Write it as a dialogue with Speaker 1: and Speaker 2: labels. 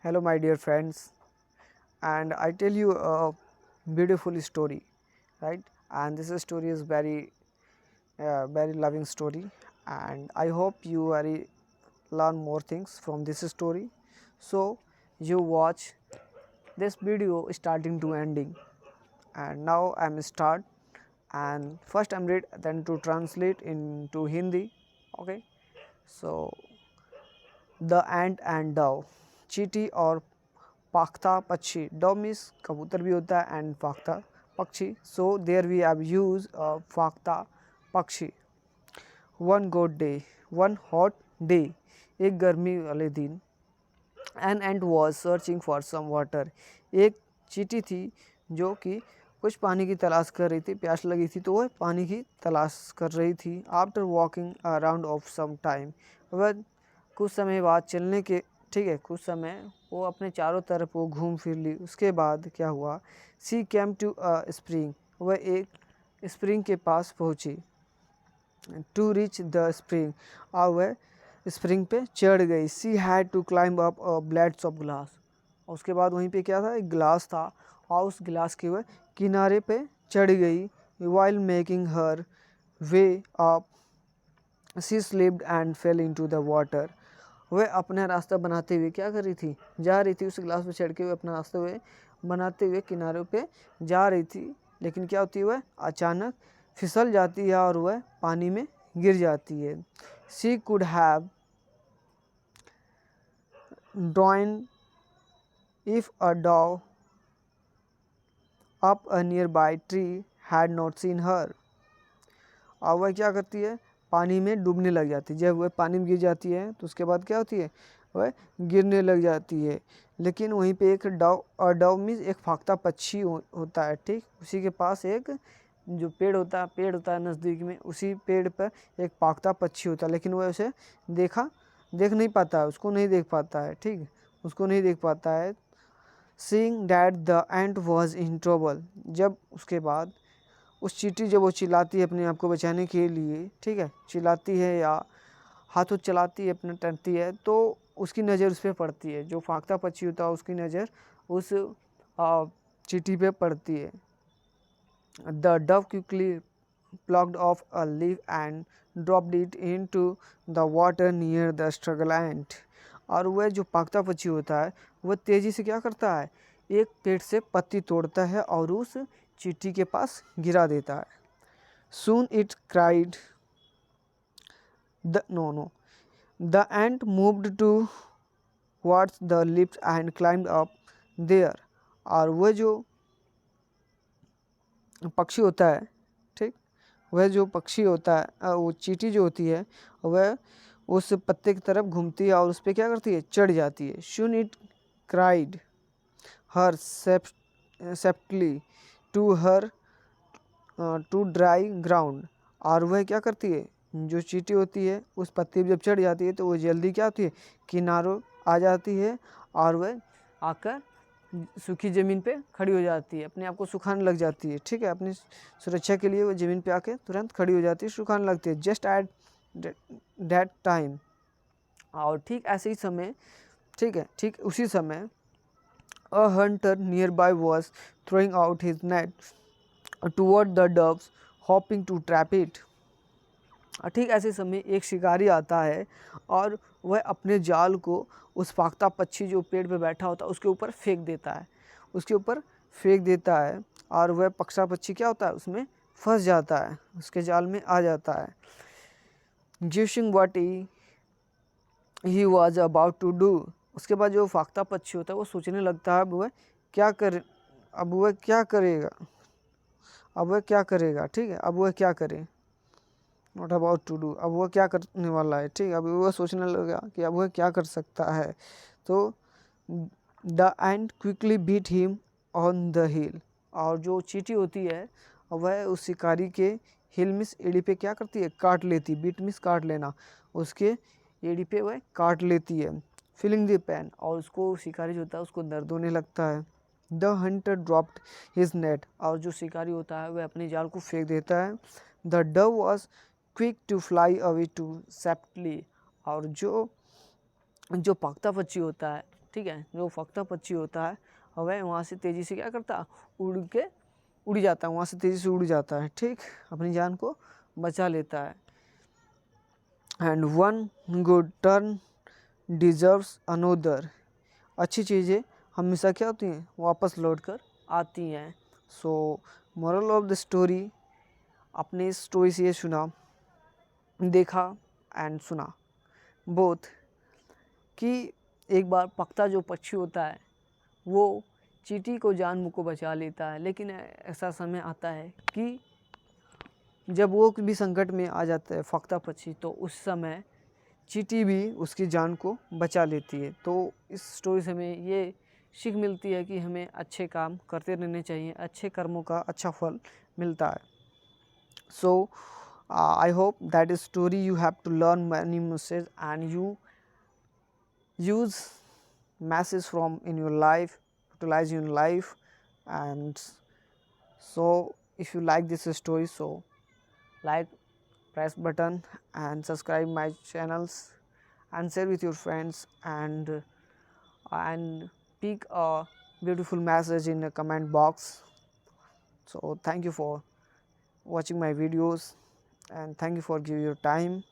Speaker 1: Hello, my dear friends, and I tell you a beautiful story, right? And this story is very loving story, and I hope you very learn more things from this story. So you watch this video starting to ending, and now I'm start. And first I'm read, then to translate into Hindi. Okay, so the ant and Dove, चींटी और पाख्ता पक्षी। Dove means कबूतर भी होता है and फाख्ता पक्षी, so there we have use फाख्ता पक्षी। One good day, one hot day, एक गर्मी वाले दिन। An ant was searching for some water, एक चींटी थी जो कि कुछ पानी की तलाश कर रही थी, प्यास लगी थी तो वह पानी की तलाश कर रही थी। After walking around of some time, वह कुछ समय बाद चलने के, ठीक है, कुछ समय वो अपने चारों तरफ वो घूम फिर ली। उसके बाद क्या हुआ, सी केम टू अ स्प्रिंग, वह एक स्प्रिंग के पास पहुंची। टू रीच द स्प्रिंग, और वह स्प्रिंग पे चढ़ गई। She had to climb up a blades of grass, उसके बाद वहीं पे क्या था, एक ग्लास था और उस ग्लास के वह किनारे पे चढ़ गई। While making her way up she slipped and fell into the water, वह अपना रास्ता बनाते हुए क्या कर रही थी, जा रही थी, उस ग्लास पे चढ़ के वह अपना रास्ता हुए बनाते हुए किनारों पे जा रही थी। लेकिन क्या होती है, वह अचानक फिसल जाती है और वह पानी में गिर जाती है। She could have drawn if a dog up a near by tree had not seen हर, और वह क्या करती है, पानी में डूबने लग जाती है। जब वह पानी में गिर जाती है तो उसके बाद क्या होती है, वह गिरने लग जाती है। लेकिन वहीं पे एक डव मीन्स एक फाख्ता पक्षी होता है, ठीक, उसी के पास एक जो पेड़ होता है नज़दीक में, उसी पेड़ पर एक फाख्ता पक्षी होता है। लेकिन वह उसे देख नहीं पाता है, उसको नहीं देख पाता है, ठीक, उसको नहीं देख पाता है। Seeing that the ant was in trouble, जब उसके बाद उस चींटी जब वो चिल्लाती है अपने आप को बचाने के लिए, ठीक है, चिल्लाती है या हाथों चलाती है, अपना टरती है, तो उसकी नज़र उस पर पड़ती है। जो फाख्ता पक्षी होता है उसकी नज़र उस चींटी पे पड़ती है। The Dove quickly plucked off a leaf and dropped it into the water near the struggle ant, और वह जो फाख्ता पक्षी होता है वह तेज़ी से क्या करता है, एक पेड़ से पत्ती तोड़ता है और उस चींटी के पास गिरा देता है। Soon it cried, the ant moved towards the lips and climbed up there, और वह जो पक्षी होता है, ठीक, वह जो पक्षी होता है, वो चींटी जो होती है वह उस पत्ते की तरफ घूमती है और उस पर क्या करती है, चढ़ जाती है। Soon it cried her separately to her to dry ground, और वह क्या करती है, जो चींटी होती है उस पत्ती पर जब चढ़ जाती है तो वह जल्दी क्या होती है, किनारों आ जाती है और वह आकर सूखी ज़मीन पे खड़ी हो जाती है, अपने आप को सुखाने लग जाती है, ठीक है, अपनी सुरक्षा के लिए वो ज़मीन पे आके तुरंत खड़ी हो जाती है, सुखाने लगती है। जस्ट एट दैट टाइम, और ठीक ऐसे ही समय, ठीक है, ठीक उसी समय a hunter nearby was throwing out his net toward the doves hoping to trap it, ठीक ऐसे समय एक शिकारी आता है और वह अपने जाल को उस फाख्ता पक्षी जो पेड़ पे बैठा होता है उसके ऊपर फेंक देता है, उसके ऊपर फेंक देता है, और वह फाख्ता पक्षी क्या होता है, उसमें फंस जाता है, उसके जाल में आ जाता है। Giving what he was about to do, उसके बाद जो फाख्ता पक्षी होता है वो सोचने लगता है अब वह क्या करेगा, अब वह क्या करेगा, ठीक है, अब वह क्या करे, नॉट अबाउट टू डू, अब वह क्या करने वाला है, ठीक, अब वह सोचने लगा कि अब वह क्या कर सकता है। तो the ant quickly bit him on the heel, और जो चींटी होती है वह उस शिकारी के हिल मिस एड़ी पे क्या करती है, काट लेती, बीट मिस काट लेना, उसके एड़ी पे वह काट लेती है। फीलिंग द पेन, और उसको शिकारी जो होता है उसको दर्द होने लगता है। The Hunter dropped his net, और जो शिकारी होता है वह अपने जाल को फेंक देता है। The dove was quick to fly away to safely, और जो फाख्ता पक्षी होता है, ठीक है, जो फख्ता पक्षी होता है वह वहाँ से तेज़ी से क्या करता है, उड़ जाता है, वहाँ से तेज़ी से उड़ जाता है, ठीक, अपनी जान को बचा लेता है। And one good turn deserves another, अच्छी चीज़ें हमेशा क्या होती हैं, वापस लौट कर आती हैं। सो मोरल ऑफ द स्टोरी, अपने इस स्टोरी से ये सुना, देखा एंड सुना बोथ, कि एक बार पख्ता जो पक्षी होता है वो चींटी को जान मुँह को बचा लेता है, लेकिन ऐसा समय आता है कि जब वो भी संकट में आ जाता है फख्ता पक्षी, तो उस समय चींटी भी उसकी जान को बचा लेती है। तो इस स्टोरी से हमें ये सीख मिलती है कि हमें अच्छे काम करते रहने चाहिए, अच्छे कर्मों का अच्छा फल मिलता है। सो I hope that is story you have to learn many messages and you use message from in your life, utilize in life. And so if you like this story, so like, press button and subscribe my channels and share with your friends, and pick a beautiful message in the comment box. So thank you for watching my videos and thank you for giving your time.